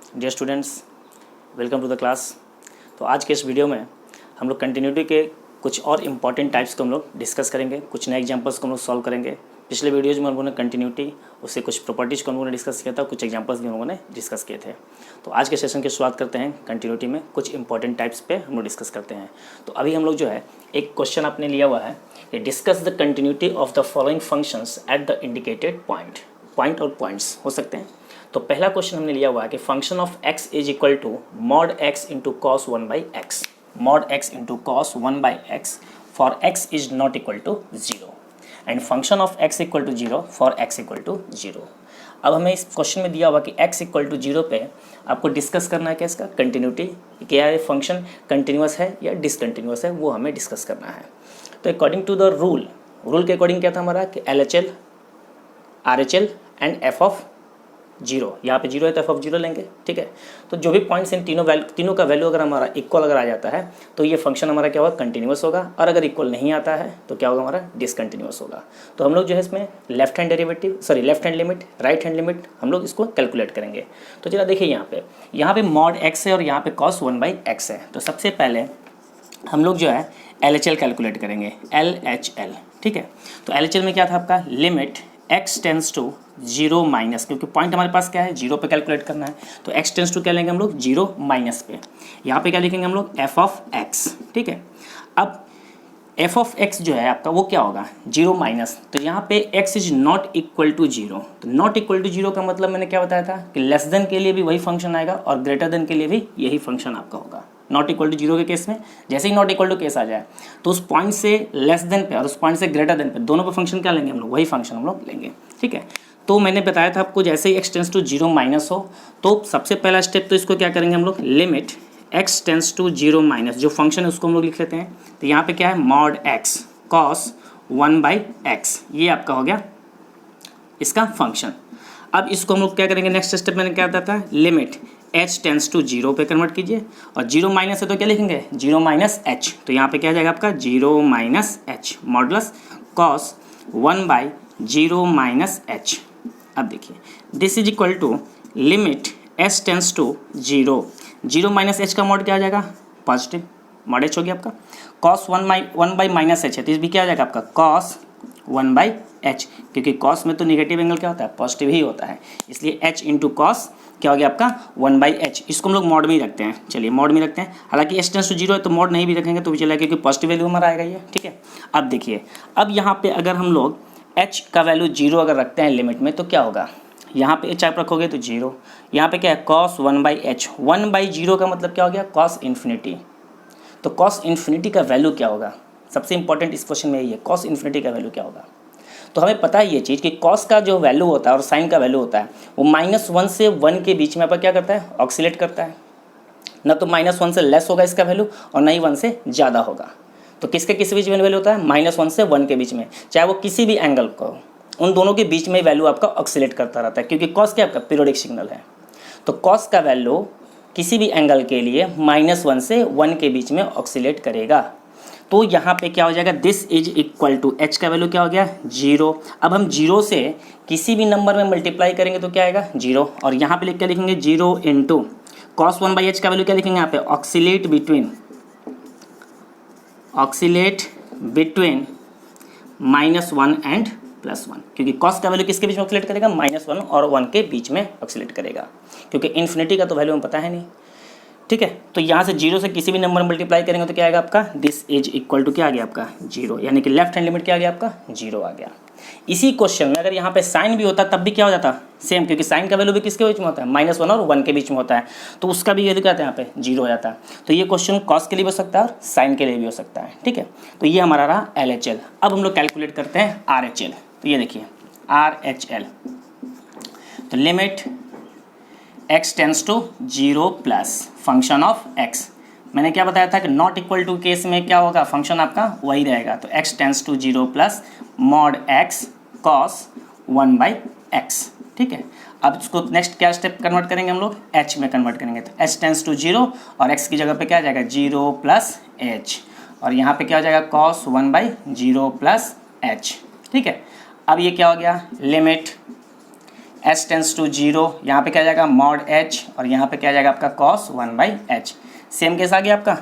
Dear students, welcome to the class. तो आज के इस वीडियो में हम लोग कंटिन्यूटी के कुछ और इम्पॉर्टेंट टाइप्स को हम लोग डिस्कस करेंगे। कुछ नए एग्जांपल्स को हम लोग सॉल्व करेंगे। पिछले वीडियोज़ में हम लोगों ने कंटिन्यूटी, उससे कुछ प्रॉपर्टीज़ को हम लोगों ने डिस्कस किया था, कुछ एग्जांपल्स भी हम लोगों ने डिस्कस किए थे। तो आज के सेशन की शुरुआत करते हैं कंटिन्यूटी में कुछ इंपॉर्टेंट टाइप्स पे हम लोग डिस्कस करते हैं। तो अभी हम लोग जो है एक क्वेश्चन आपने लिया हुआ है कि discuss the continuity of the following functions at the indicated point. Point और पॉइंट्स हो सकते हैं। तो पहला क्वेश्चन हमने लिया हुआ है कि function of x is equal to mod x into cos 1/x, mod x into cos 1/x for x is not equal to 0 and function of x equal to 0 for x equal to 0। अब हमें इस question में दिया हुआ कि x equal to 0 पे आपको discuss करना है क्या, इसका कंटिन्यूटी, क्या है फंक्शन कंटिन्यूस है या डिसकंटिन्यूस है, वो हमें डिस्कस करना है। तो अकॉर्डिंग टू द रूल के अकॉर्डिंग क्या था हमारा कि LHL, RHL and f of 0, यहाँ पे 0 है तो f ऑफ 0 लेंगे। ठीक है, तो जो भी पॉइंट्स इन तीनों का वैल्यू अगर हमारा इक्वल अगर आ जाता है तो ये फंक्शन हमारा क्या होगा, कंटिन्यूस होगा। और अगर इक्वल नहीं आता है तो क्या होगा, हमारा डिसकंटिन्यूस होगा। तो हम लोग जो है इसमें left hand limit, right hand limit हम लोग इसको कैलकुलेट करेंगे। तो चला देखिए यहाँ पे मॉड x है और यहाँ पे कॉस 1/x है। तो सबसे पहले हम लोग जो है LHL कैलकुलेट करेंगे, LHL। ठीक है, तो LHL में क्या था आपका, limit x tends to 0 minus, क्योंकि पॉइंट हमारे पास क्या है 0 पे कैलकुलेट करना है। तो x टेंस टू क्या लेंगे हम लोग, 0 माइनस पे। यहाँ पे क्या लिखेंगे हम लोग, f ऑफ x। ठीक है, अब f ऑफ x जो है आपका वो क्या होगा, 0 माइनस। तो यहाँ पे x is not equal to 0। तो नॉट इक्वल टू 0 का मतलब मैंने क्या बताया था कि लेस देन के लिए भी वही फंक्शन आएगा और ग्रेटर देन के लिए भी यही फंक्शन आपका होगा। नॉट इक्वल टू 0 के केस में जैसे ही नॉट इक्वल टू केस आ जाए तो उस पॉइंट से लेस देन पे और उस पॉइंट से ग्रेटर देन पे दोनों पे फंक्शन क्या लेंगे हम लोग, वही फंक्शन हम लोग लेंगे। ठीक है, तो मैंने बताया था आपको जैसे ही x टेंस टू 0 माइनस हो तो सबसे पहला स्टेप तो इसको क्या करेंगे हम लोग, limit x tends to 0 minus, जो फंक्शन है उसको हम लोग लिख लेते हैं। तो यहाँ पे क्या है, मॉड x cos 1/x, ये आपका हो गया इसका फंक्शन। अब इसको हम लोग क्या करेंगे, नेक्स्ट स्टेप मैंने क्या बताया था, लिमिट h टेंस टू 0 पे कन्वर्ट कीजिए और 0 माइनस है तो क्या लिखेंगे, 0 माइनस h। तो यहाँ पे क्या आ जाएगा आपका 0 minus h modulus cos 1/0 minus h। अब देखिए this is equal to limit s tends to 0 minus h का मॉड क्या आ जाएगा, पॉजिटिव, मॉड h हो गया आपका। cos 1 माइनस h है तो इस भी क्या आ जाएगा आपका cos 1/h, क्योंकि cos में तो निगेटिव एंगल क्या होता है, पॉजिटिव ही होता है, इसलिए h इंटू कॉस क्या हो गया आपका 1/h। इसको हम लोग मॉड में ही रखते हैं, चलिए मॉड में रखते हैं। हालांकि h टेंस टू 0 है तो मॉड नहीं भी रखेंगे तो भी चलेगा क्योंकि पॉजिटिव वैल्यू हमारा आएगा ये। ठीक है, अब देखिए अब यहाँ पे अगर हम लोग h का वैल्यू 0 अगर रखते हैं लिमिट में तो क्या होगा, यहाँ पे h आप रखोगे तो 0, यहाँ पे क्या है cos 1/h, 1/0 का मतलब क्या हो गया, cos इन्फिनिटी। तो cos इन्फिनिटी का वैल्यू क्या होगा, सबसे इंपॉर्टेंट इस क्वेश्चन में यही है, cos इन्फिनिटी का वैल्यू क्या होगा। तो हमें पता है ये चीज़ कि cos का जो वैल्यू होता है और sin का वैल्यू होता है वो -1 से 1 के बीच में आपका क्या करता है, ऑक्सीलेट करता है। ना तो -1 से लेस होगा इसका वैल्यू और ना ही 1 से ज़्यादा होगा। तो किसके किस बीच में वैल्यू होता है, -1 से 1 के बीच में, चाहे वो किसी भी एंगल को, उन दोनों के बीच में वैल्यू आपका ऑक्सीलेट करता रहता है, क्योंकि cos क्या आपका पीरियोडिक सिग्नल है। तो cos का वैल्यू किसी भी एंगल के लिए -1 से 1 के बीच में ऑक्सीलेट करेगा। तो यहाँ पे क्या हो जाएगा, this is equal to h का वैल्यू क्या हो गया 0। अब हम 0 से किसी भी नंबर में मल्टीप्लाई करेंगे तो क्या आएगा 0, और यहाँ पे क्या लिखेंगे 0 इंटू cos 1/h का वैल्यू क्या लिखेंगे यहाँ पे, ऑक्सीलेट बिटवीन -1 एंड +1, क्योंकि cos का वैल्यू किसके बीच में ऑक्सीलेट करेगा, -1 और 1 के बीच में ऑक्सीलेट करेगा, क्योंकि इन्फिनिटी का तो वैल्यू हमें पता है नहीं। ठीक है, तो यहाँ से 0 से किसी भी नंबर में मल्टीप्लाई करेंगे तो क्या आएगा आपका, दिस इज इक्वल टू क्या आ गया आपका 0, यानी कि लेफ्ट हैंड लिमिट क्या आ गया आपका 0 आ गया। इसी क्वेश्चन में अगर यहाँ पे साइन भी होता तब भी क्या हो जाता सेम, क्योंकि साइन का वैल्यू भी किसके बीच में होता है, -1 और 1 के बीच में होता है, तो उसका भी वैल्यू क्या आता है यहाँ पे 0 हो जाता है। तो ये क्वेश्चन कॉस के लिए भी हो सकता है और साइन के लिए भी हो सकता है। ठीक है, तो ये हमारा रहा LHL। अब हम लोग कैलकुलेट करते हैं RHL। तो ये देखिए RHL, तो limit x tends to 0 plus function of x, मैंने क्या बताया था कि नॉट इक्वल टू केस में क्या होगा, फंक्शन आपका वही रहेगा। तो x tends to 0 plus mod x cos 1/x। ठीक है, अब इसको नेक्स्ट क्या स्टेप कन्वर्ट करेंगे हम लोग, h में कन्वर्ट करेंगे। तो h टेंस टू 0 और x की जगह पे क्या आ जाएगा 0 प्लस h, और यहाँ पे क्या हो जाएगा cos 1/0 प्लस h। ठीक है, अब ये क्या हो गया, लिमिट एच टेंस टू 0, यहाँ पे क्या आ जाएगा मॉड एच, और यहाँ पे क्या आ जाएगा आपका कॉस 1/h। सेम केस आ गया आपका।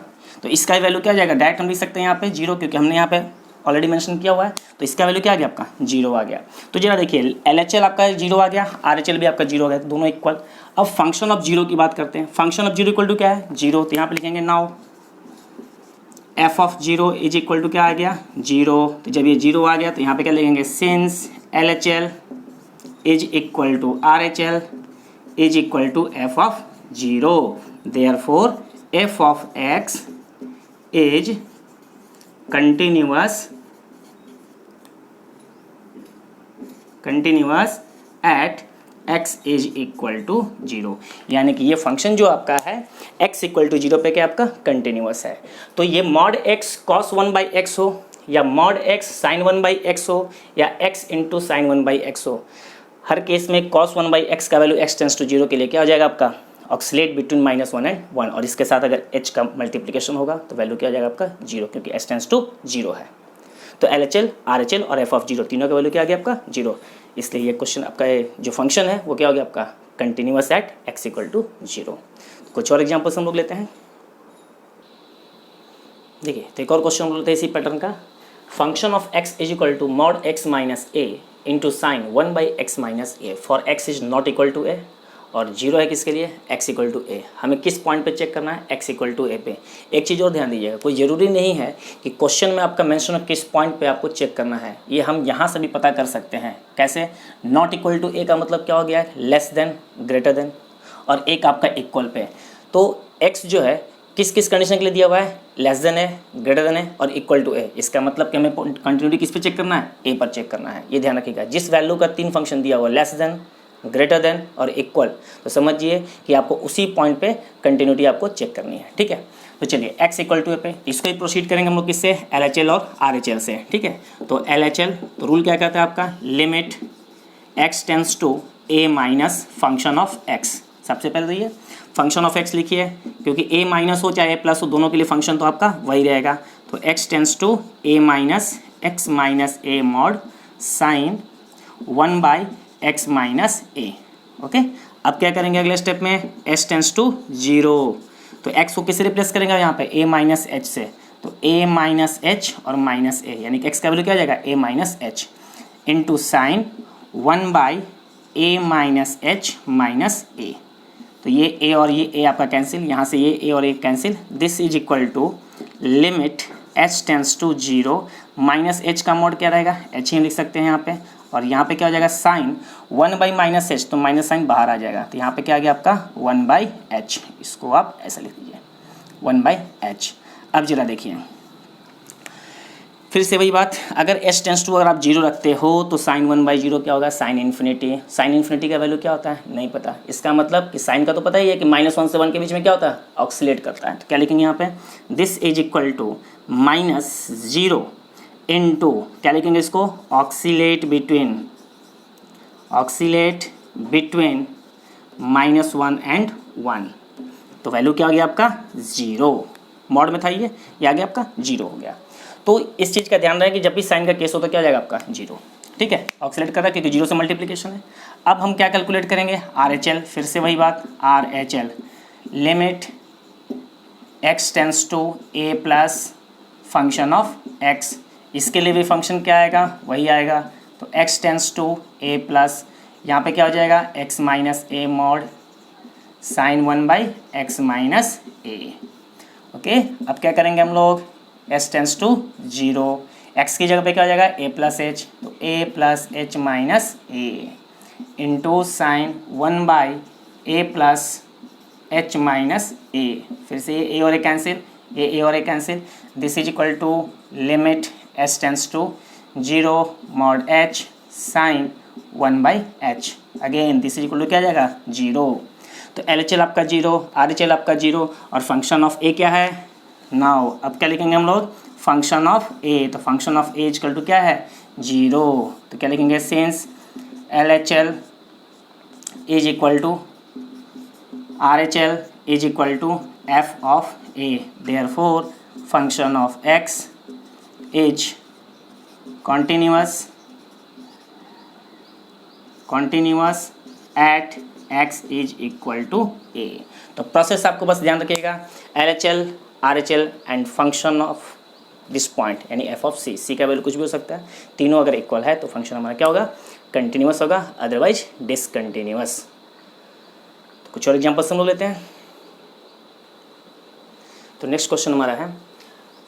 तो इसका वैल्यू क्या आ जाएगा, डायरेक्ट हम लिख सकते हैं यहाँ पे 0, क्योंकि हमने यहाँ पे ऑलरेडी मेंशन किया हुआ है। तो इसका वैल्यू क्या आ गया आपका 0 आ गया। तो जरा देखिए LHL आपका 0 आ गया, RHL भी आपका 0 आ गया, दोनों इक्वल। अब फंक्शन ऑफ 0 की बात करते हैं। फंक्शन ऑफ 0 इक्वल टू क्या है 0, तो यहाँ पे लिखेंगे now f of 0 is equal to क्या आ गया 0। तो जब ये 0 आ गया तो यहाँ पे क्या लिखेंगे since LHL is equal to RHL is equal to f of 0, therefore f of x is continuous at x is equal to 0, यानी कि ये फंक्शन जो आपका है x इक्वल टू 0 पे क्या आपका कंटिन्यूअस है। तो ये मॉड x cos 1/x हो, या मॉड x sin 1/x हो, या x इंटू साइन 1/x हो, हर केस में cos 1/x का वैल्यू x टेंस टू 0 के लिए क्या हो जाएगा आपका ऑक्सीलेट बिटवीन -1 एंड 1, और इसके साथ अगर h का मल्टीप्लिकेशन होगा तो वैल्यू क्या हो जाएगा आपका 0, क्योंकि h टेंस टू 0 है। तो LHL RHL और f ऑफ 0 तीनों का वैल्यू क्या आ गया आपका 0, इसलिए ये क्वेश्चन आपका जो फंक्शन है वो क्या हो गया आपका continuous at x equal to 0। कुछ और एग्जाम्पल्स हम लोग लेते हैं। देखिए तो एक और क्वेश्चन हम लोग लेते हैं इसी पैटर्न का। Function of x is equal to mod x minus a into sine 1/x minus a for x is not equal to a, और 0 है किसके लिए x इक्वल टू a। हमें किस पॉइंट पे चेक करना है x इक्वल टू a पे। एक चीज़ और ध्यान दीजिएगा, कोई ज़रूरी नहीं है कि क्वेश्चन में आपका मेंशन हो किस पॉइंट पे आपको चेक करना है, ये हम यहाँ से भी पता कर सकते हैं। कैसे, नॉट इक्वल टू a का मतलब क्या हो गया है लेस देन ग्रेटर देन, और एक आपका इक्वल पे। तो x जो है किस किस कंडीशन के लिए दिया हुआ है, लेस देन है, ग्रेटर देन है और इक्वल टू a। इसका मतलब कि हमें कंटिन्यूटी किस पे चेक करना है, a पर चेक करना है। ये ध्यान रखिएगा, जिस वैल्यू का 3 फंक्शन दिया हुआ लेस देन, ग्रेटर देन और इक्वल, तो समझिए कि आपको उसी पॉइंट पे कंटिन्यूटी आपको चेक करनी है। ठीक है, तो चलिए x इक्वल टू a पे इसको ही प्रोसीड करेंगे हम लोग किससे, LHL और RHL से। ठीक है, तो LHL तो रूल क्या कहता है आपका, limit x tends to a minus function of x। सबसे पहले तो ये फंक्शन ऑफ x लिखिए, क्योंकि a माइनस हो चाहे a प्लस हो, दोनों के लिए फंक्शन तो आपका वही रहेगा। तो x tends to a minus x minus a mod sine 1/x minus a। Okay, अब क्या करेंगे अगले स्टेप में, s टेंस टू 0, तो x को किससे रिप्लेस करेंगे यहाँ पे a माइनस h से, तो a माइनस h और माइनस a, यानी कि x का वैल्यू क्या आ जाएगा a minus h into sine 1/a minus h minus a। तो ये a और ये a आपका कैंसिल, यहाँ से ये a और a cancel. This is equal to limit h tends to 0, minus h का मोड क्या रहेगा h ही हम लिख सकते हैं यहाँ पे, और यहाँ पे क्या हो जाएगा साइन 1/माइनस h, तो माइनस साइन बाहर आ जाएगा। तो यहाँ पे क्या आ गया आपका 1/h, इसको आप ऐसा लिख दीजिए 1/h। अब जरा देखिए फिर से वही बात, अगर h टेंस टू अगर आप 0 रखते हो तो साइन 1/0 क्या होगा साइन इन्फिनिटी। साइन इन्फिनिटी का वैल्यू क्या होता है नहीं पता, इसका मतलब कि साइन का तो पता ही है कि -1 से 1 के बीच में क्या होता है ऑक्सीलेट करता है। तो क्या लिखेंगे यहाँ पे, this is equal to -0 into क्या लिखेंगे इसको, ऑक्सीलेट बिटवीन -1 एंड 1। तो वैल्यू क्या हो गया आपका 0, मॉड में था ये आ गया आपका 0 हो गया। तो इस चीज़ का ध्यान रहे कि जब भी साइन का केस हो तो क्या हो जाएगा आपका 0। ठीक है, ऑक्सीलेट कर रहा है क्योंकि 0 से मल्टीप्लिकेशन है। अब हम क्या कैलकुलेट करेंगे, RHL, फिर से वही बात RHL, limit x tends to a plus function of x, इसके लिए भी फंक्शन क्या आएगा वही आएगा। तो x tends to a plus, यहाँ पे क्या हो जाएगा x minus a mod sine 1/x minus a। Okay, अब क्या करेंगे हम लोग, s टेंस टू 0, x की जगह पे क्या हो जाएगा a प्लस h, तो a plus h minus a into sine 1/a plus h minus a। फिर से a और a कैंसिल, a और a cancel. This is equal to limit s tends to 0 mod h sine 1/h। Again this is equal to क्या आ जाएगा 0। तो LHL आपका 0, RHL आपका 0, और फंक्शन ऑफ a क्या है नाउ। अब क्या लिखेंगे हम लोग, फंक्शन ऑफ a, तो function of a equal to क्या है 0। तो क्या लिखेंगे, since LHL is equal to RHL is equal to f of a, therefore function of x is continuous at x is equal to a। तो process आपको बस ध्यान रखिएगा, LHL, RHL and function of this point यानी f of c का value कुछ भी हो सकता है, तीनों अगर इक्वल है तो फंक्शन हमारा क्या होगा, कंटिन्यूस होगा, अदरवाइज डिसकंटिन्यूअस। तो कुछ और एग्जाम्पल्स हम लोग लेते हैं। तो नेक्स्ट क्वेश्चन हमारा है,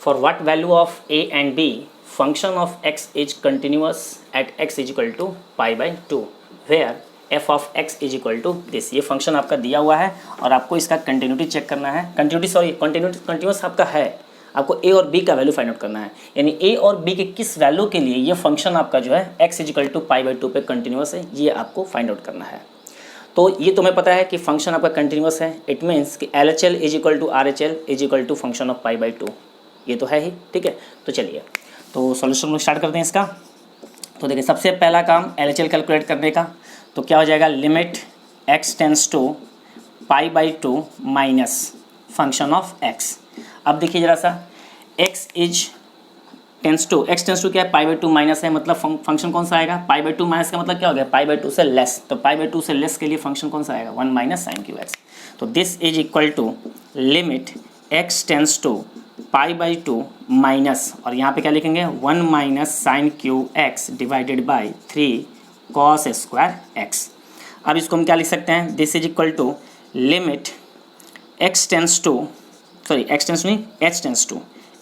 for what value of a and b function of x is continuous at x is equal to pi by 2 where f of x is equal to this. ये फंक्शन आपका दिया हुआ है और आपको इसका कंटिन्यूटी चेक करना है, कंटिन्यूस आपका है, आपको a और b का वैल्यू फाइंड आउट करना है, यानी a और b के किस वैल्यू के लिए ये फंक्शन आपका जो है x is equal to pi by 2 पे कंटिन्यूअस है, ये आपको फाइंड आउट करना है। तो ये तुम्हें पता है कि फंक्शन आपका कंटिन्यूअस है, इट मीन्स कि LHL is equal to RHL is equal to function of pi by 2, ये तो है ही, ठीक है। तो चलिए तो सॉल्यूशन लोग स्टार्ट करते हैं इसका। तो देखिए सबसे पहला काम LHL कैलकुलेट करने का, तो क्या हो जाएगा, limit x tends to pi by 2 minus function of x। अब देखिए जरा सा, x टेंस टू क्या है, पाई बाई 2 माइनस है, मतलब फंक्शन कौन सा आएगा, पाई बाई 2 माइनस का मतलब क्या हो गया, पाई बाई 2 से लेस, तो पाई बाई 2 से लेस के लिए फंक्शन कौन सा आएगा, 1 माइनस साइन क्यू एक्स। तो this is equal to limit x tends to pi by 2 minus, और यहाँ पे क्या लिखेंगे, 1 minus sine cube x divided by 3 cos square x. अब इसको हम क्या लिख सकते हैं, this is equal to limit x tends to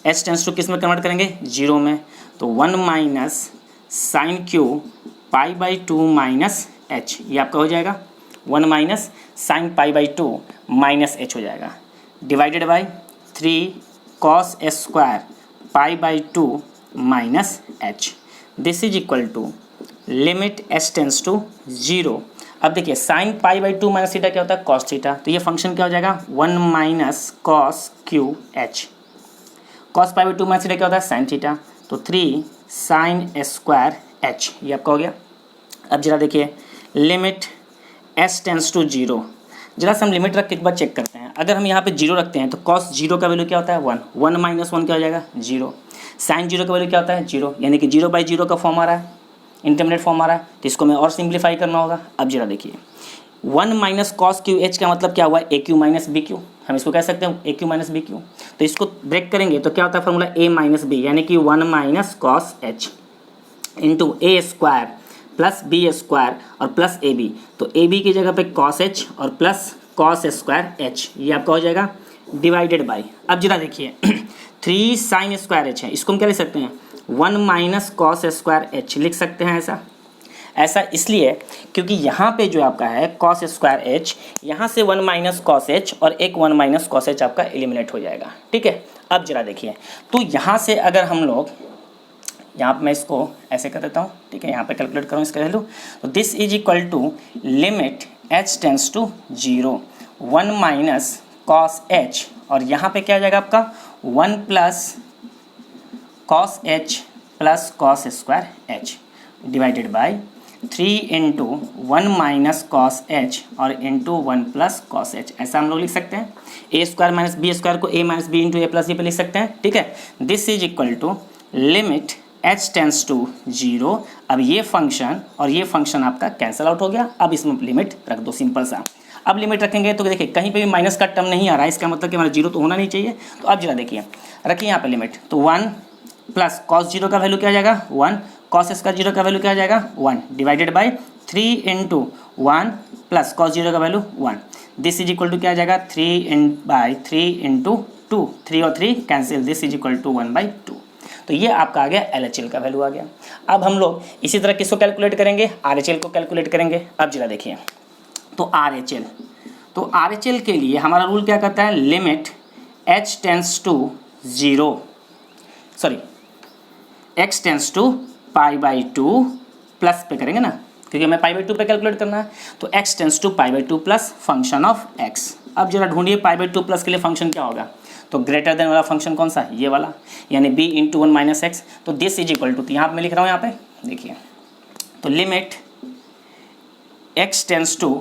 h tends to किस में कन्वर्ट करेंगे, 0 में, तो 1 minus sine cube pi by 2 minus H, ये आपका हो जाएगा 1 minus sine pi by 2 minus h हो जाएगा, divided by 3 cos square pi by 2 minus h. This is equal to limit h tends to 0। अब देखिए sine pi by 2 minus theta क्या होता है, कॉस थीटा, तो ये फंक्शन क्या हो जाएगा, 1 minus cos Q H. Cos pi by 2 minus theta क्या होता है, साइन थीटा, तो 3 साइन स्क्वायर एच, ये आपका हो गया। अब जरा देखिए लिमिट एच टेंस टू 0, जरा से हम लिमिट रख के एक बार चेक करते हैं। अगर हम यहाँ पे 0 रखते हैं तो कॉस 0 का वैल्यू क्या होता है, 1, 1 माइनस 1 क्या हो जाएगा, 0, साइन 0 का वैल्यू क्या होता है, 0, यानी कि 0 बाई 0 का फॉर्म आ रहा है, इंटरमीडिएट फॉर्म आ रहा है, तो इसको मैं और सिंप्लीफाई करना होगा। अब जरा देखिए 1 माइनस कॉस क्यू एच का मतलब क्या हुआ, ए क्यू माइनस बी क्यू, हम इसको कह सकते हैं ए क्यू माइनस बी क्यू। तो इसको ब्रेक करेंगे तो क्या होता है फॉर्मूला, ए माइनस बी, यानी कि 1 माइनस कॉस एच इंटू ए स्क्वायर प्लस बी स्क्वायर और प्लस ए बी, तो ए बी की जगह पे कॉस एच और प्लस कॉस स्क्वायर एच, ये आपका हो जाएगा डिवाइडेड बाई। अब जरा देखिए 3 साइन स्क्वायर एच है, इसको हम क्या लिख सकते हैं, 1 माइनस कॉस स्क्वायर एच लिख सकते हैं। ऐसा इसलिए क्योंकि यहाँ पे जो आपका है कॉस स्क्वायर एच, यहाँ से 1 माइनस कॉस एच और एक 1 माइनस कॉस एच आपका एलिमिनेट हो जाएगा, ठीक है। अब जरा देखिए, तो यहाँ से अगर हम लोग यहाँ पे मैं इसको ऐसे कर देता हूँ, ठीक है, यहाँ पे कैलकुलेट करूँ इसका वैल्यू, तो this is equal to limit h tends to 0 1 minus cos h, और यहाँ पे क्या आ जाएगा आपका 1 plus cos h plus cos square h divided by 3 into 1 minus cos h और इंटू 1 प्लस कॉस एच, ऐसा हम लोग लिख सकते हैं। A square minus b square को a minus b into a plus b पे लिख सकते हैं, ठीक है। This is equal to limit h tends to 0। अब ये फंक्शन और ये फंक्शन आपका कैंसिल आउट हो गया, अब इसमें लिमिट रख दो, सिंपल सा। अब लिमिट रखेंगे तो देखिए कहीं पे भी माइनस का टर्म नहीं आ रहा है, इसका मतलब कि हमारा 0 तो होना नहीं चाहिए। तो अब जरा देखिए, रखिए यहाँ पे लिमिट, तो 1 प्लस कॉस 0 का वैल्यू क्या आ जाएगा, 1, कॉस स्क्वायर 0 का वैल्यू क्या आ जाएगा, 1 divided by 3 into 1 plus cos 0 का value 1। This is equal to क्या आ जाएगा, 3 इंटू 2, 3 और 3 cancel, this is equal to 1/2। तो ये आपका आ गया LHL का वैल्यू आ गया। अब हम लोग इसी तरह किसको कैलकुलेट करेंगे, RHL को कैलकुलेट करेंगे। अब जरा देखिए, तो RHL के लिए हमारा रूल क्या करता है, limit h tends to 0, sorry x tends to pi by 2 plus पे करेंगे ना, क्योंकि हमें पाई बाई 2 पे कैलकुलेट करना है, तो x tends to pi by 2 plus function of x। अब जरा ढूंढिए पाई बाई 2 प्लस के लिए फंक्शन क्या होगा, तो ग्रेटर देन वाला फंक्शन कौन सा है, ये वाला, यानी b इंटू 1 माइनस एक्स। तो दिस इज इक्वल टू, तो यहाँ पर मैं लिख रहा हूँ, यहाँ पे देखिए, तो limit x tends to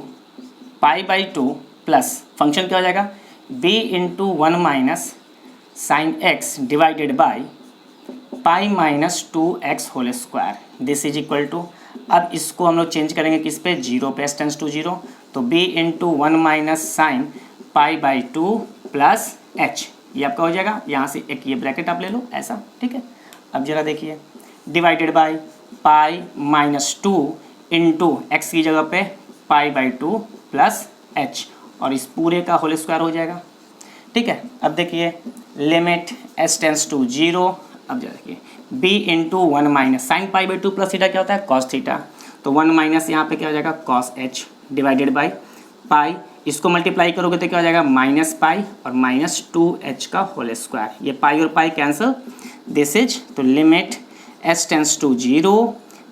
pi by 2 plus function क्या हो जाएगा, b into 1 minus sine x divided by pi minus 2x whole square. This is equal to, अब इसको हम लोग चेंज करेंगे किस पे, 0 पे, s टेंस टू 0, तो b into 1 minus sine pi by 2 plus h, ये आपका हो जाएगा। यहाँ से एक ये ब्रैकेट आप ले लो ऐसा, ठीक है। अब जरा देखिए, divided by pi minus 2 into x की जगह पे पाई बाई 2 प्लस h, और इस पूरे का होल स्क्वायर हो जाएगा, ठीक है। अब देखिए लिमिट s टेंस टू 0, अब जरा देखिए b into 1 minus sine pi by 2 plus theta क्या होता है, कॉस थीटा, तो 1 माइनस यहाँ पे क्या हो जाएगा कॉस h डिवाइडेड बाई पाई, इसको मल्टीप्लाई करोगे तो क्या हो जाएगा माइनस पाई और माइनस 2h का होल स्क्वायर, ये पाई और पाई कैंसिल, दिस इज, तो limit s tends to 0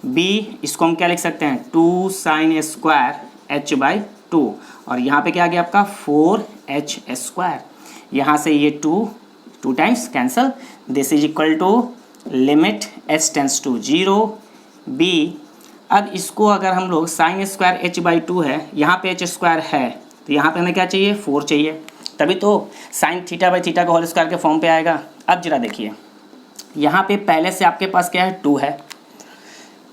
b, इसको हम क्या लिख सकते हैं 2 साइन स्क्वायर h बाई 2, और यहाँ पे क्या आ गया आपका 4h स्क्वायर, यहाँ से ये 2 times cancel, this is equal to limit s tends to 0 b। अब इसको अगर हम लोग साइन स्क्वायर h बाई 2 है, यहाँ पे h स्क्वायर है, तो यहाँ पे हमें क्या चाहिए 4 चाहिए, तभी तो साइन थीटा बाई थीटा का होल स्क्वायर के फॉर्म पे आएगा। अब जरा देखिए यहाँ पे पहले से आपके पास क्या है 2 है,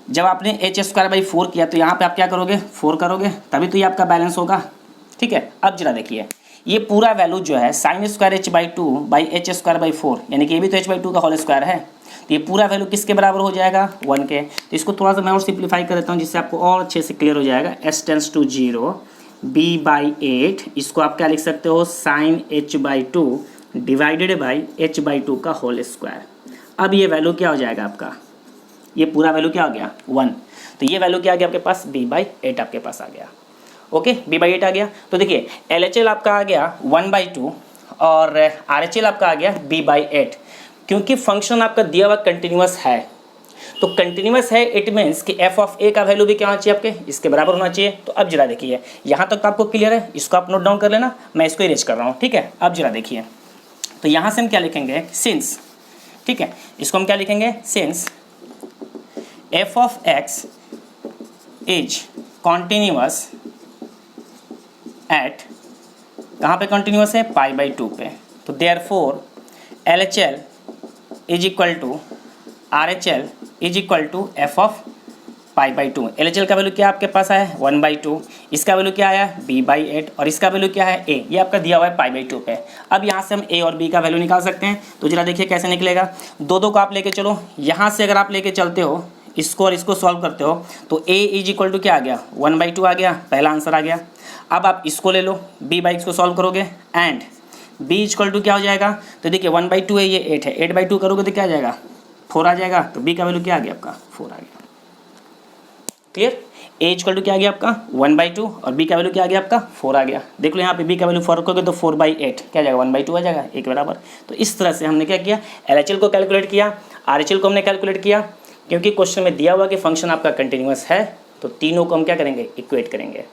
जब आपने h स्क्वायर बाई 4 किया तो यहाँ पे आप क्या करोगे 4 करोगे, तभी तो ये आपका बैलेंस होगा, ठीक है। अब जरा देखिए ये पूरा वैल्यू जो है sine square h by 2 by H square by 4, यानी कि ये भी तो h बाई 2 का होल स्क्वायर है, तो ये पूरा वैल्यू किसके बराबर हो जाएगा 1 के। तो इसको थोड़ा सा मैं और सिंप्लीफाई कर देता हूँ जिससे आपको और अच्छे से क्लियर हो जाएगा। s tends to 0 b by 8, इसको आप क्या लिख सकते हो sine h by 2 divided by h by 2 का होल स्क्वायर। अब ये वैल्यू क्या हो जाएगा आपका, ये पूरा वैल्यू क्या हो गया 1, तो ये वैल्यू क्या आ गया आपके पास b बाई 8 आपके पास आ गया, ओके b बाई 8 आ गया। तो देखिए LHL आपका आ गया 1/2 और RHL आपका आ गया b बाई 8, क्योंकि फंक्शन आपका दिया हुआ कंटिन्यूअस है, तो कंटिन्यूअस है इट मीन्स कि f ऑफ a का वैल्यू भी क्या होना चाहिए आपके इसके बराबर होना चाहिए। तो अब जरा देखिए यहाँ तक तो आपको क्लियर है, इसको आप नोट डाउन कर लेना, मैं इसको इरेज कर रहा हूँ, ठीक है। अब जरा देखिए तो यहाँ से हम क्या लिखेंगे सिंस, ठीक है, इसको हम क्या लिखेंगे since f of x is continuous at, कहाँ पे कॉन्टिन्यूअस है पाई बाई 2 पे, तो therefore LHL is equal to RHL is equal to f of pi by 2। LHL का वैल्यू क्या आपके पास आया 1/2, इसका वैल्यू क्या आया b बाई 8 और इसका वैल्यू क्या है a, ये आपका दिया हुआ है पाई बाई 2 पे। अब यहाँ से हम a और b का वैल्यू निकाल सकते हैं, तो जरा देखिए कैसे निकलेगा, दो को आप लेके चलो, यहाँ से अगर आप लेके चलते हो इसको और इसको सॉल्व करते हो तो a इज इक्वल टू क्या आ गया 1/2 आ गया, पहला आंसर आ गया। अब आप इसको ले लो b बाई को सॉल्व करोगे एंड b इक्वल टू क्या हो जाएगा, तो देखिए 1/2 है, ये 8 है, 8/2 करोगे तो क्या आ जाएगा 4 आ जाएगा, तो b का वैल्यू क्या आ गया आपका 4 आ गया, क्लियर। a इक्वल टू क्या आ गया आपका 1/2 और b का वैल्यू क्या आ गया आपका 4 आ गया। देख लो यहाँ पे b का वैल्यू 4 रखोगे तो 4/8 क्या आ जाएगा 1/2 आ जाएगा, एक बराबर। तो इस तरह से हमने क्या किया LHL को कैलकुलेट किया, RHL को हमने कैलकुलेट किया, क्योंकि क्वेश्चन में दिया हुआ कि फंक्शन आपका कंटिन्यूअस है, तो तीनों को हम क्या करेंगे इक्वेट करेंगे।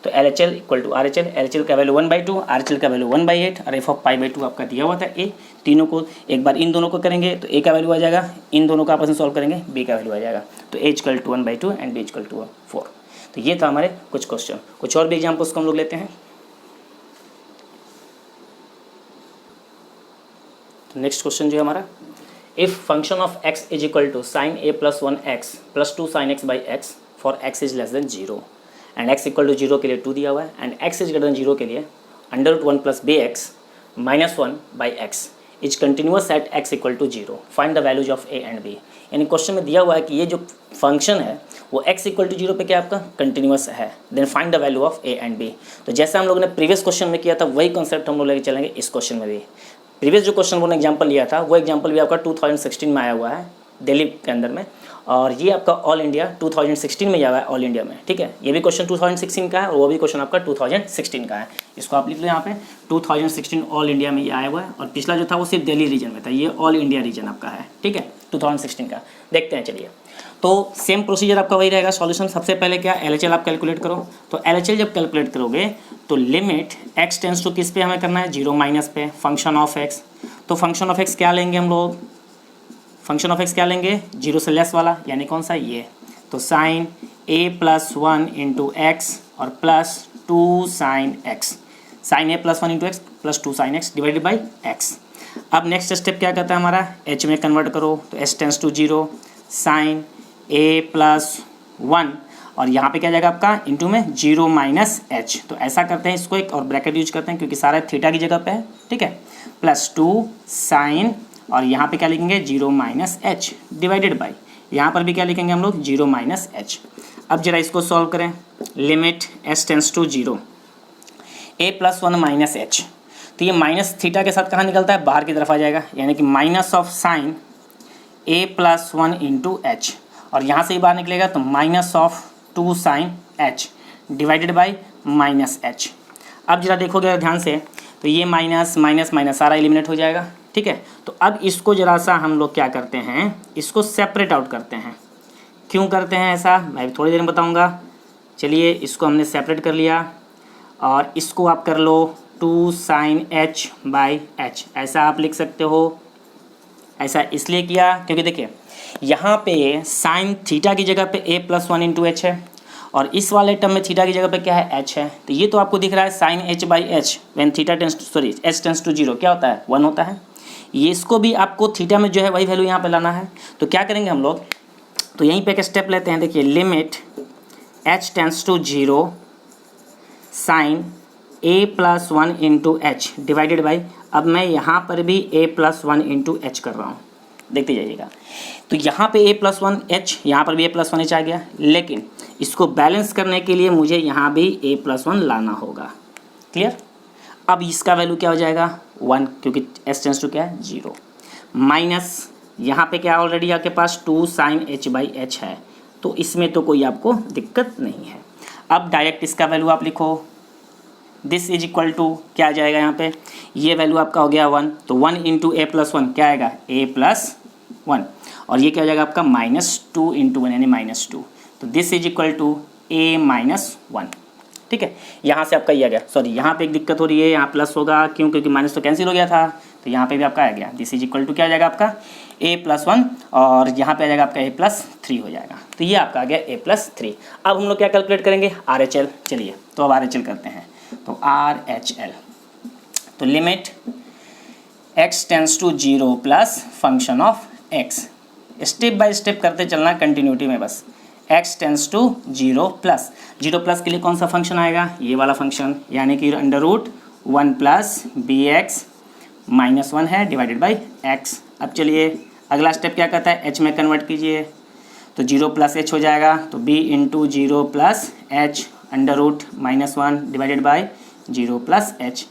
तो LHL equal to RHL, LHL का वैल्यू 1/2, RHL का वैल्यू 1/8 और f ऑफ पाई बाई 2 आपका दिया हुआ था a, तीनों को एक बार इन दोनों को करेंगे तो a का वैल्यू आ जाएगा, इन दोनों का आपस में सॉल्व करेंगे b का वैल्यू आ जाएगा, तो a equal to 1/2 and b equal to 4। तो ये था हमारे कुछ क्वेश्चन, कुछ और भी एग्जाम्पल्स को हम लोग लेते हैं। तो नेक्स्ट क्वेश्चन जो है हमारा, if function of x is equal to sine a plus 1x plus 2 sine x by x for x is less than 0 and x equal to 0 के लिए 2 दिया हुआ है and x is greater than 0 के लिए √1 plus bx minus 1 by x is continuous at x equal to 0, find the values of a and b। यानी question में दिया हुआ है कि ये जो फंक्शन है वो x इक्वल टू 0 पे क्या आपका कंटिन्यूअस है, then find the value of a and b। तो जैसे हम लोगों ने प्रीवियस क्वेश्चन में किया था वही कॉन्सेप्ट हम लोग लेके चलेंगे इस क्वेश्चन में भी। प्रीवियस जो क्वेश्चन हमने एग्जाम्पल लिया था वो एग्जाम्पल भी आपका 2016 में आया हुआ है दिल्ली के अंदर में, और ये आपका ऑल इंडिया 2016 में आया हुआ है ऑल इंडिया में, ठीक है। ये भी क्वेश्चन 2016 का है और वो भी क्वेश्चन आपका 2016 का है, इसको आप लिख लो यहाँ पे 2016 ऑल इंडिया में ये आया हुआ है, और पिछला जो था वो सिर्फ दिल्ली रीजन में था, ये ऑल इंडिया रीजन आपका है, ठीक है 2016 का। देखते हैं चलिए, तो सेम प्रोसीजर आपका वही रहेगा सॉल्यूशन। सबसे पहले क्या LHL आप कैलकुलेट करो, तो LHL जब कैलकुलेट करोगे तो लिमिट x टेंस टू किस पे हमें करना है 0 माइनस पे, फंक्शन ऑफ x। तो फंक्शन ऑफ x क्या लेंगे हम लोग, फंक्शन ऑफ x क्या लेंगे 0 से लेस वाला, यानी कौन सा ये, तो sine a plus 1 into x और plus 2 sine x, sine a plus 1 into x plus 2 sine x divided by x। अब नेक्स्ट स्टेप क्या करता है हमारा h में कन्वर्ट करो, तो s tends to 0 sine a plus 1 और यहाँ पे क्या जाएगा आपका इंटू में 0 माइनस एच। तो ऐसा करते हैं इसको एक और ब्रैकेट यूज करते हैं क्योंकि सारा थीटा की जगह पे है, ठीक है, प्लस 2 साइन और यहाँ पे क्या लिखेंगे 0 माइनस एच डिवाइडेड बाई यहाँ पर भी क्या लिखेंगे हम लोग 0 माइनस एच। अब जरा इसको सॉल्व करें, limit s tends to 0 a plus 1 minus h. तो ये माइनस थीटा के साथ कहाँ निकलता है, बाहर की तरफ आ जाएगा, यानी कि minus of sine a plus 1 into h और यहाँ से ही बाहर निकलेगा तो minus of 2 sine h divided by minus h. अब जरा देखोगे ध्यान से तो ये माइनस माइनस माइनस सारा एलिमिनेट हो जाएगा, ठीक है। तो अब इसको जरा सा हम लोग क्या करते हैं, इसको सेपरेट आउट करते हैं। क्यों करते हैं ऐसा मैं थोड़ी देर में बताऊंगा। चलिए इसको हमने सेपरेट कर लिया और इसको आप कर लो 2 साइन एच बाई एच, ऐसा आप लिख सकते हो। ऐसा इसलिए किया क्योंकि देखिए यहाँ पे साइन थीटा की जगह पे ए प्लस 1 इंटू एच है और इस वाले टर्म में थीटा की जगह पे क्या है एच है। तो ये तो आपको दिख रहा है sine h by h when theta tends h tends to 0 क्या होता है 1 होता है। ये इसको भी आपको थीटा में जो है वही वैल्यू यहाँ पे लाना है। तो क्या करेंगे हम लोग, तो यहीं पे एक स्टेप लेते हैं। देखिए limit h tends to 0 sine a plus 1 into h divided by, अब मैं यहाँ पर भी ए प्लस 1 इंटू एच कर रहा हूँ, देखते जाइएगा। तो यहाँ पे ए प्लस 1 एच, यहाँ पर भी ए प्लस 1 एच आ गया, लेकिन इसको बैलेंस करने के लिए मुझे यहाँ भी ए प्लस 1 लाना होगा। क्लियर। अब इसका वैल्यू क्या हो जाएगा 1 क्योंकि एस टेंस टू क्या है 0 माइनस यहाँ पे क्या ऑलरेडी आपके पास 2 साइन एच बाई एच है, तो इसमें तो कोई आपको दिक्कत नहीं है। अब डायरेक्ट इसका वैल्यू आप लिखो, दिस इज इक्वल टू क्या आ जाएगा यहाँ पे, ये वैल्यू आपका हो गया 1, तो 1 इंटू ए प्लस 1 क्या आएगा ए प्लस 1 और ये क्या हो जाएगा आपका -2 इंटू 1 यानी -2, तो this is equal to a minus 1, ठीक है। यहाँ से आपका ये आ गया, सॉरी यहाँ पे एक दिक्कत हो रही है, यहाँ प्लस होगा क्यों, क्योंकि माइनस तो कैंसिल हो गया था, तो यहाँ पे भी आपका आ गया दिस इज इक्वल टू क्या आ जाएगा आपका ए प्लस 1 और यहाँ पे आ जाएगा आपका ए प्लस 3 हो जाएगा। तो ये आपका आ गया ए प्लस 3। अब हम लोग क्या कैलकुलेट करेंगे आर एच एल। चलिए तो अब आर एच एल करते हैं, तो आर एच एल, तो limit x tends to 0 plus function of x, step by step करते चलना कंटिन्यूटी में बस। x टेंस टू 0 प्लस के लिए कौन सा फंक्शन आएगा, ये वाला फंक्शन, यानी कि under root 1 plus b x minus 1 है डिवाइडेड बाई x। अब चलिए अगला स्टेप क्या करता है, h में कन्वर्ट कीजिए, तो 0 प्लस h हो जाएगा, तो b into 0 plus h under root -1 divided by 0 plus h।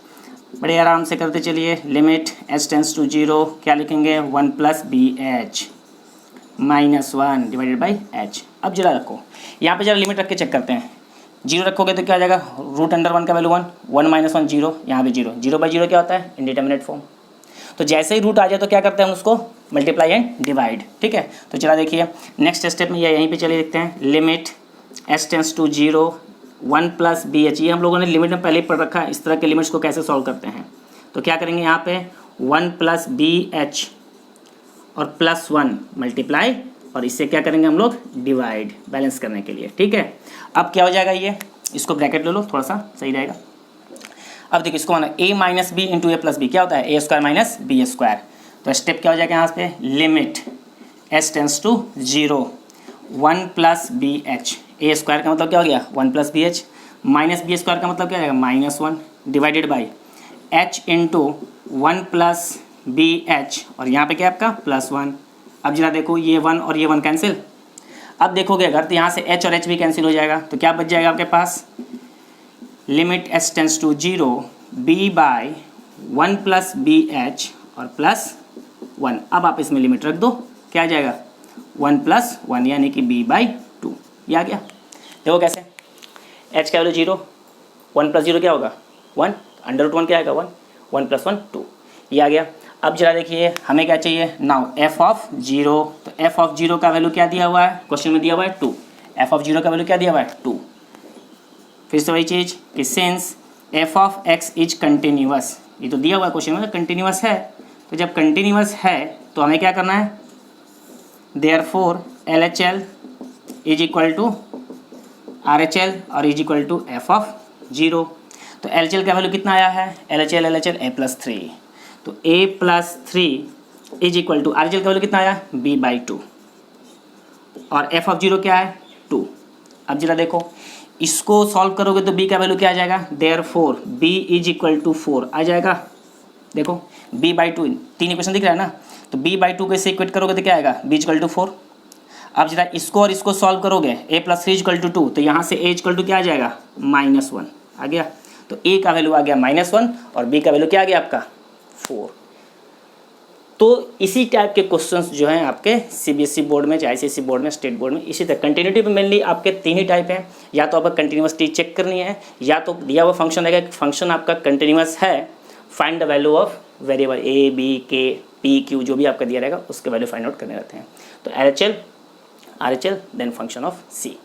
बड़े आराम से करते चलिए, लिमिट h टेंस टू 0 क्या लिखेंगे 1 plus B h -1 divided by h। अब जरा रखो यहाँ पे, जरा लिमिट रख के चेक करते हैं। 0 रखोगे तो क्या आ जाएगा, रूट अंडर 1 का वैल्यू 1, 1 माइनस 1 0, यहाँ पे 0, 0 बाई 0 क्या होता है इंडिटरमिनेट फॉर्म। तो जैसे ही रूट आ जाए तो क्या करते हैं हम उसको मल्टीप्लाई एंड डिवाइड, ठीक है। तो चला देखिए नेक्स्ट स्टेप में यहीं पे चले देखते हैं, limit s tends to 0 1 plus B h, ये हम लोगों ने लिमिट में पहले ही पढ़ रखा है, इस तरह के लिमिट्स को कैसे सॉल्व करते हैं। तो क्या करेंगे यहाँ पे 1 प्लस बी एच और प्लस 1 मल्टीप्लाई और इससे क्या करेंगे हम लोग डिवाइड, बैलेंस करने के लिए, ठीक है। अब क्या हो जाएगा, ये इसको ब्रैकेट ले लो थोड़ा सा सही रहेगा। अब देखिए इसको माना a minus b into a plus b क्या होता है a square minus b square. तो स्टेप क्या हो जाएगा यहाँ पे, limit s tends to 0 1 plus B h, a square का मतलब क्या हो गया 1 plus B h, minus b square का मतलब क्या हो जाएगा -1 divided by h into 1 plus B H और यहाँ पे क्या है आपका +1। अब जरा देखो ये 1 और ये 1 कैंसिल। अब देखोगे अगर तो यहाँ से h और h भी कैंसिल हो जाएगा, तो क्या बच जाएगा आपके पास, limit s tends to 0 b by 1 plus B H और +1। अब आप इसमें लिमिट रख दो, क्या आ जाएगा 1 प्लस 1 यानी कि b बाई 2, ये आ गया। देखो कैसे, h का वैल्यू 0, 1 प्लस 0 क्या होगा 1, अंडर रूट 1 क्या आएगा 1, 1 प्लस 1 2, ये आ गया। अब जरा देखिए हमें क्या चाहिए नाउ f ऑफ 0, तो f ऑफ 0 का वैल्यू क्या दिया हुआ है, क्वेश्चन में दिया हुआ है 2, f ऑफ 0 का वैल्यू क्या दिया हुआ है 2। फिर से वही चीज़ कि since f of x is continuous, ये तो दिया हुआ है क्वेश्चन में कंटिन्यूअस है, तो जब कंटिन्यूअस है तो हमें क्या करना है, therefore LHL is equal to RHL और is equal to f of 0। तो LHL का वैल्यू कितना आया है, LHL a+3, तो a+3 is equal to RHL का वैल्यू कितना आया b बाई 2 और f ऑफ 0 क्या है 2। अब जरा देखो, इसको सॉल्व करोगे तो b का वैल्यू क्या आ जाएगा, therefore b is equal to 4 आ जाएगा। देखो b/2 तीन इक्वेशन दिख रहा है ना, तो b/2 को इससे इक्वेट करोगे तो क्या आएगा, b इक्वल टू 4। अब जरा इसको और इसको सॉल्व करोगे, a + 3 = 2, तो यहाँ से a इक्वल टू क्या आ जाएगा, -1 आ गया। तो a का वैल्यू आ गया -1 और b का वैल्यू क्या आ गया आपका 4। तो इसी टाइप के क्वेश्चंस जो हैं आपके सीबीएसई बोर्ड में, चाहे आईसीएसई बोर्ड में, स्टेट बोर्ड में, इसी तरह कंटिन्यूटी में मेनली आपके तीन ही टाइप हैं। या तो आपका कंटिन्यूअसली चेक करनी है, या तो दिया हुआ फंक्शन रहेगा, फंक्शन आपका कंटिन्यूअस है, find the value of variable a b के पी क्यू जो भी आपका दिया रहेगा उसके वैल्यू फाइंड आउट करने रहते हैं। तो RHL देन फंक्शन ऑफ सी,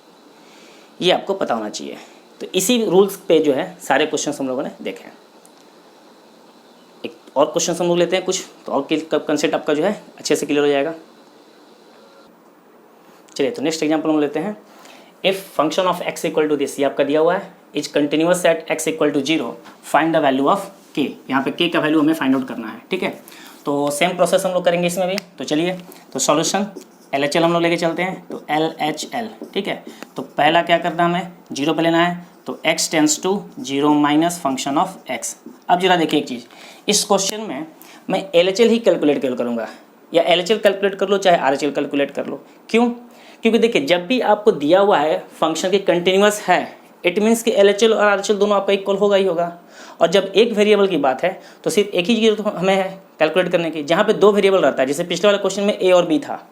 ये आपको पता होना चाहिए। तो इसी रूल्स पे जो है सारे क्वेश्चन हम लोगों ने देखे हैं। एक और क्वेश्चन हम लोग लेते हैं कुछ, तो और कंसेप्ट आपका जो है अच्छे से क्लियर हो जाएगा। चलिए तो नेक्स्ट एग्जाम्पल हम लेते हैं। If function of x equal to this, ये आपका दिया हुआ है, is continuous at x equal to 0, find the value of k। यहाँ पे k का वैल्यू हमें फाइंड आउट करना है, ठीक है। तो सेम प्रोसेस हम लोग करेंगे इसमें भी। तो चलिए, तो सॉल्यूशन LHL हम लोग लेके चलते हैं, तो LHL, ठीक है। तो पहला क्या करना है, हमें 0 पे लेना है, तो x tends to 0 minus function of x। अब जरा देखिए एक चीज़, इस क्वेश्चन में मैं LHL ही कैलकुलेट करूँगा, या LHL कैलकुलेट कर लो चाहे RHL कैलकुलेट कर लो। क्यों? क्योंकि देखिए जब भी आपको दिया हुआ है फंक्शन की कंटिन्यूअस है, इट मीन्स कि LHL और RHL दोनों आपका इक्वल होगा ही होगा। और जब एक वेरिएबल की बात है तो सिर्फ एक ही चीज़ तो हमें है कैलकुलेट करने की। जहाँ पे दो वेरिएबल रहता है, जैसे पिछले वाले क्वेश्चन में a और b था,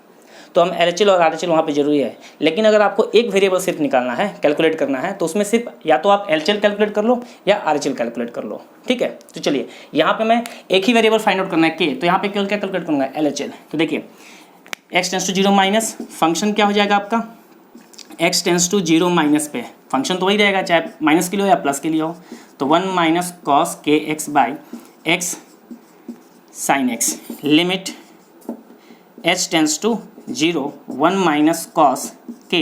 तो हम LHL और RHL वहाँ पे जरूरी है। लेकिन अगर आपको एक वेरिएबल सिर्फ निकालना है, कैलकुलेट करना है, तो उसमें सिर्फ या तो आप LHL कैलकुलेट कर लो या RHL कैलकुलेट कर लो, ठीक है। तो चलिए, यहाँ पे मैं एक ही वेरिएबल फाइंड आउट करना है k, तो यहाँ पे केवल क्या कैलकुलेट करूँगा, LHL। तो देखिए x tends to 0 minus function क्या हो जाएगा आपका, x टेंस टू 0 माइनस पे फंक्शन तो वही रहेगा, चाहे माइनस के लिए हो या प्लस के लिए हो। तो 1 minus cos kx by x sine x, limit h tends to 0 1 minus cos k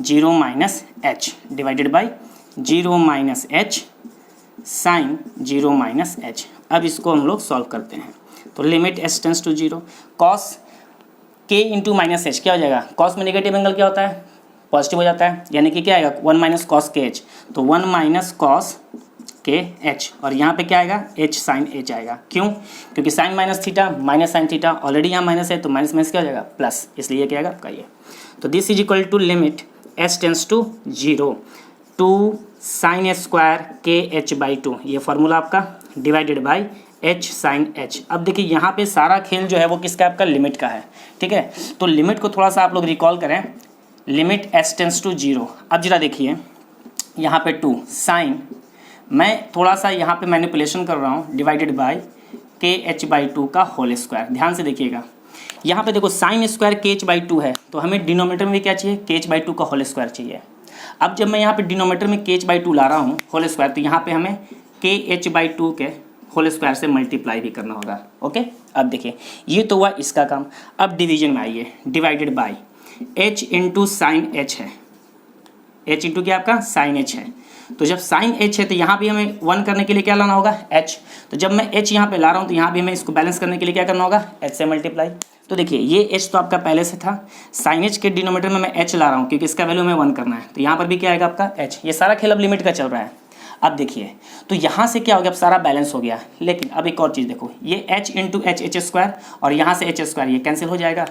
0 minus h divided by 0 minus h sine 0 minus h। अब इसको हम लोग सॉल्व करते हैं। तो limit h tends to 0 cos k into minus h क्या हो जाएगा, कॉस में नेगेटिव एंगल क्या होता है, पॉजिटिव हो जाता है, यानी कि क्या आएगा 1 माइनस कॉस के एच। तो 1 माइनस कॉस के एच, और यहाँ पे क्या आएगा h साइन h आएगा। क्यों? क्योंकि sine minus theta minus sine theta, already यहाँ माइनस है, तो माइनस माइनस क्या हो जाएगा प्लस, इसलिए क्या आएगा आपका ये। तो this is equal to limit h tends to 0 two sine square के एच बाई 2, ये फार्मूला आपका, divided by h sine h। अब देखिए यहाँ पे सारा खेल जो है वो किसका, आपका लिमिट का है, ठीक है। तो लिमिट को थोड़ा सा आप लोग रिकॉल करें, लिमिट h टेंस टू 0। अब जरा देखिए यहाँ पे 2 साइन, मैं थोड़ा सा यहाँ पे मैनिपुलेशन कर रहा हूँ, डिवाइडेड बाई के एच बाई 2 का होल स्क्वायर। ध्यान से देखिएगा, यहाँ पे देखो साइन स्क्वायर के एच बाई 2 है, तो हमें डिनोमीटर में क्या चाहिए, के एच बाई 2 का होल स्क्वायर चाहिए। अब जब मैं यहाँ पे डिनोमीटर में के एच बाई 2 ला रहा हूँ होल स्क्वायर, तो यहाँ पे हमें के एच बाई 2 के होल स्क्वायर से मल्टीप्लाई भी करना होगा, ओके। अब देखिए ये तो हुआ इसका काम। अब डिवीजन में आइए, divided by h into sine h है, h इंटू क्या आपका साइन h है। तो जब साइन h है तो यहाँ भी हमें 1 करने के लिए क्या लाना होगा, h। तो जब मैं h यहाँ पे ला रहा हूँ तो यहाँ भी हमें इसको बैलेंस करने के लिए क्या करना होगा, h से मल्टीप्लाई। तो देखिए ये h तो आपका पहले से था, साइन h के डिनोमीटर में मैं h ला रहा हूँ क्योंकि इसका वैल्यू हमें 1 करना है, तो यहाँ पर भी क्या आएगा आपका h। ये सारा खेल अब लिमिट का चल रहा है। अब देखिए तो यहाँ से क्या हो गया, अब सारा बैलेंस हो गया। लेकिन अब एक और चीज़ देखो, ये h इंटू एच स्क्वायर और यहाँ से h स्क्वायर, ये कैंसिल हो जाएगा।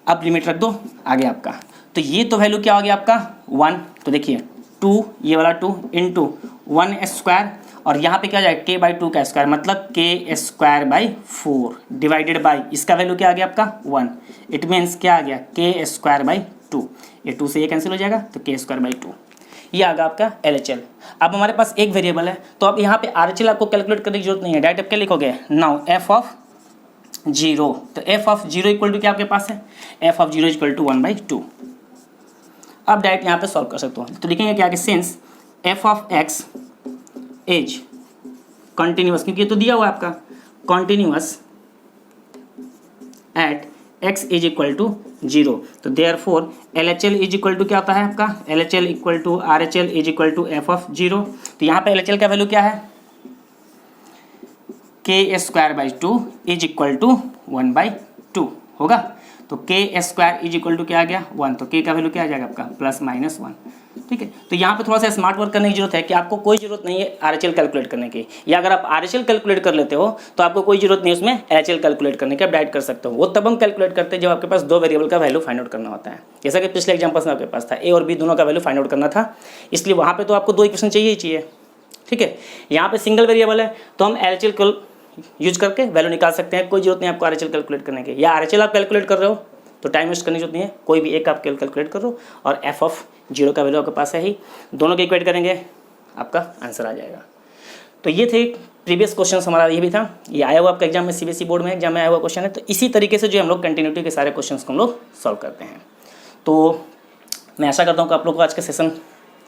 अब लिमिट रख दो आगे आपका, तो ये तो वैल्यू क्या हो गया आपका 1। तो देखिए 2, ये वाला 2 इंटू 1 स्क्वायर, और यहाँ पे क्या हो जाएगा k बाई 2 का स्क्वायर, मतलब k square by 4 divided by इसका वैल्यू क्या आ गया आपका 1। इट मीन्स क्या आ गया k स्क्वायर बाई 2, ये 2 से ये कैंसिल हो जाएगा, तो k स्क्वायर बाई 2, ये आ गया आपका LHL। अब हमारे पास एक वेरिएबल है, तो अब यहाँ पे RHL आपको कैलकुलेट करने की जरूरत नहीं है, डायरेक्ट आप क्या लिखोगे, नाउ f ऑफ 0। तो f ऑफ 0 इक्वल टू क्या आपके पास है, f ऑफ 0 इक्वल टू 1/2। अब डायरेक्ट यहाँ पे सॉल्व कर सकते हो, तो लिखेंगे क्या कि since f of x is continuous, क्योंकि ये तो दिया हुआ है आपका continuous at x is equal to 0, तो therefore LHL is equal to क्या होता है आपका, LHL equal to RHL is equal to f of 0। तो यहाँ पे LHL का वैल्यू क्या है, k square by 2 is equal to 1/2 होगा। तो के स्क्वायर इज इक्वल टू क्या आ गया 1, तो के का वैल्यू क्या आ जाएगा आपका +-1। ठीक है, तो यहाँ पे थोड़ा सा स्मार्ट वर्क करने की जरूरत है कि आपको कोई जरूरत नहीं है RHL कैलकुलेट करने की, या अगर आप RHL कैलकुलेट कर लेते हो तो आपको कोई जरूरत नहीं है उसमें LHL कैलकुलेट करने की, आप डायरेक्ट कर सकते हो। वो तब हम कैलकुलेट करते हैं जब आपके पास दो वेरिएबल का वैल्यू फाइंड आउट करना होता है, जैसा कि पिछले एग्जाम्पल्स में आपके पास था A और B दोनों का वैल्यू फाइंड आउट करना था, इसलिए वहाँ पर तो आपको दो इक्वेशन चाहिए ही चाहिए। ठीक है, यहाँ पे सिंगल वेरिएबल है तो हम LHL को यूज करके वैल्यू निकाल सकते हैं, कोई जरूरत नहीं आपको RHL कैलकुलेट करने की, या RHL आप कैलकुलेट कर रहे हो तो टाइम वेस्ट करने की जरूरत नहीं है, कोई भी एक आप कैलकुलेट करो और f(0) का वैल्यू आपके पास है ही, दोनों के इक्वेट करेंगे आपका आंसर आ जाएगा। तो ये थे प्रीवियस क्वेश्चन, हमारा ये भी था, ये आया हुआ आपका एग्जाम में, CBSE बोर्ड में एग्जाम में आया हुआ क्वेश्चन है। तो इसी तरीके से जो हम लोग कंटिन्यूटी के सारे क्वेश्चन को हम लोग सॉल्व करते हैं। तो मैं आशा करता हूँ कि आप लोग को आज के सेशन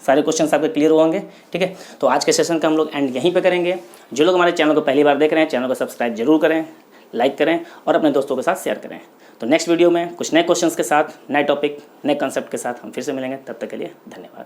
सारे क्वेश्चन आपके क्लियर होंगे। ठीक है, तो आज के सेशन का हम लोग एंड यहीं पे करेंगे। जो लोग हमारे चैनल को पहली बार देख रहे हैं, चैनल को सब्सक्राइब जरूर करें, लाइक करें और अपने दोस्तों के साथ शेयर करें। तो नेक्स्ट वीडियो में कुछ नए क्वेश्चंस के साथ, नए टॉपिक, नए कंसेप्ट के साथ हम फिर से मिलेंगे। तब तक के लिए धन्यवाद।